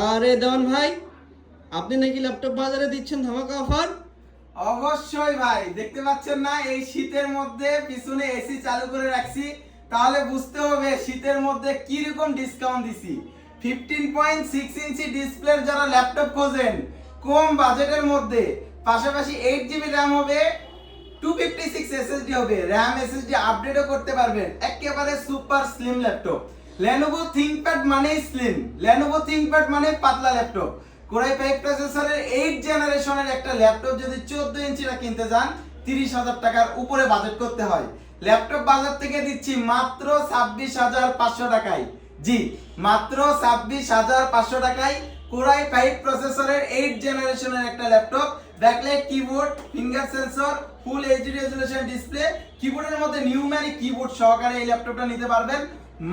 আরে দেওয়ান ভাই, আপনি নাকি ল্যাপটপ বাজারে দিচ্ছেন ধামাকা অফার? অবশ্যই ভাই, দেখতে পাচ্ছেন না এই শীতের মধ্যে পিছনে এসি চালু করে রাখছি, তাহলে বুঝতে হবে শীতের মধ্যে কি রকম ডিসকাউন্ট দিছি। 15.6 ইঞ্চি ডিসপ্লের যারা ল্যাপটপ খোঁজেন কম বাজেটের মধ্যে, পাশাপাশি 8 জিবি র্যাম হবে, 256 এসএসডি হবে, র্যাম এসএসডি আপডেটও করতে পারবেন, একেবারে super slim laptop. Lenovo ThinkPad মানেই স্লিম, Lenovo ThinkPad মানে পাতলা ল্যাপটপ। কোরাই 5 প্রসেসরের 8 জেনারেশনের একটা ল্যাপটপ যদি 14 ইঞ্চিটা কিনতে যান 30,000 টাকার উপরে বাজেট করতে হয়। ল্যাপটপ বাজার থেকে দিচ্ছি মাত্র 26,500 টাকায়। জি, মাত্র 26,500 টাকায় কোরাই 5 প্রসেসরের 8 জেনারেশনের একটা laptop, backlight keyboard, finger sensor, full HD resolution display, কিবোর্ডের মধ্যে নিউমেরিক কিবোর্ড সহকারে এই ল্যাপটপটা নিতে পারবেন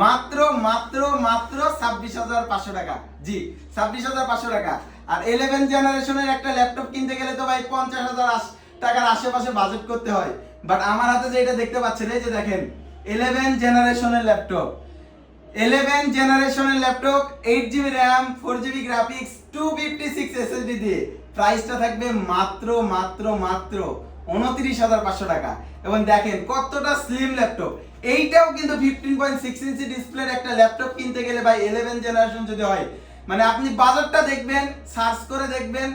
মাত্র মাত্র মাত্র 26,500 টাকা। জি, 26,500 টাকা। আর 11 জেনারেশনের একটা ল্যাপটপ কিনতে গেলে তো ভাই 50,000 টাকার আশেপাশে বাজেট করতে হয়। বাট আমার হাতে যেটা দেখতে পাচ্ছেন, এই যে দেখেন 11 জেনারেশনের ল্যাপটপ, 11 জেনারেশনের laptop, 8 GB RAM, 4 GB graphics, 256 SSD দিয়ে প্রাইসটা থাকবে মাত্র মাত্র মাত্র 29,500 টাকা। এবং দেখেন কতটা স্লিম ল্যাপটপ। এইটাও কিন্তু 15.6 ইঞ্চি ডিসপ্লের একটা ল্যাপটপ কিনতে গেলে ভাই 11 জেনারেশন যদি হয়, মানে আপনি বাজারটা দেখবেন, সার্চ করে দেখবেন,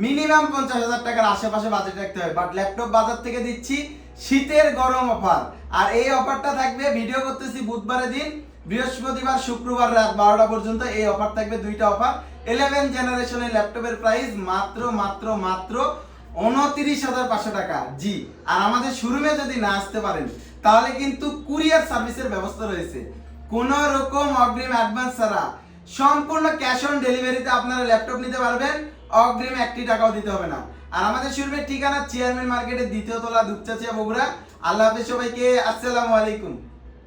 মিনিমাম 50,000 টাকার আশেপাশে বাজেট রাখতে হবে। বাট ল্যাপটপ বাজার থেকে দিচ্ছি শীতের গরম অফার। আর এই অফারটা থাকবে, ভিডিও করতেছি বুধবারের দিন, বৃহস্পতিবার শুক্রবার রাত 12টা পর্যন্ত এই অফার থাকবে। দুইটা অফার। 11 জেনারেশনের ল্যাপটপের প্রাইস মাত্র মাত্র মাত্র 29,500 টাকা। জি, আর আমাদের শোরুমে যদি না আসতে পারেন তাহলে কিন্তু কুরিয়ার সার্ভিসের ব্যবস্থা রয়েছে। কোন রকম অগ্রিম অ্যাডভান্স ছাড়া সম্পূর্ণ ক্যাশ অন ডেলিভারিতে আপনারা ল্যাপটপ নিতে পারবেন, অগ্রিম 1 টাকাও দিতে হবে না। আর আমাদের শোরুমের ঠিকানা চেয়ারম্যান মার্কেটের 2য় তলা, দুপচাচিয়া, বগুড়া। আল্লাহ হাফেজ সবাইকে, আসসালামু আলাইকুম।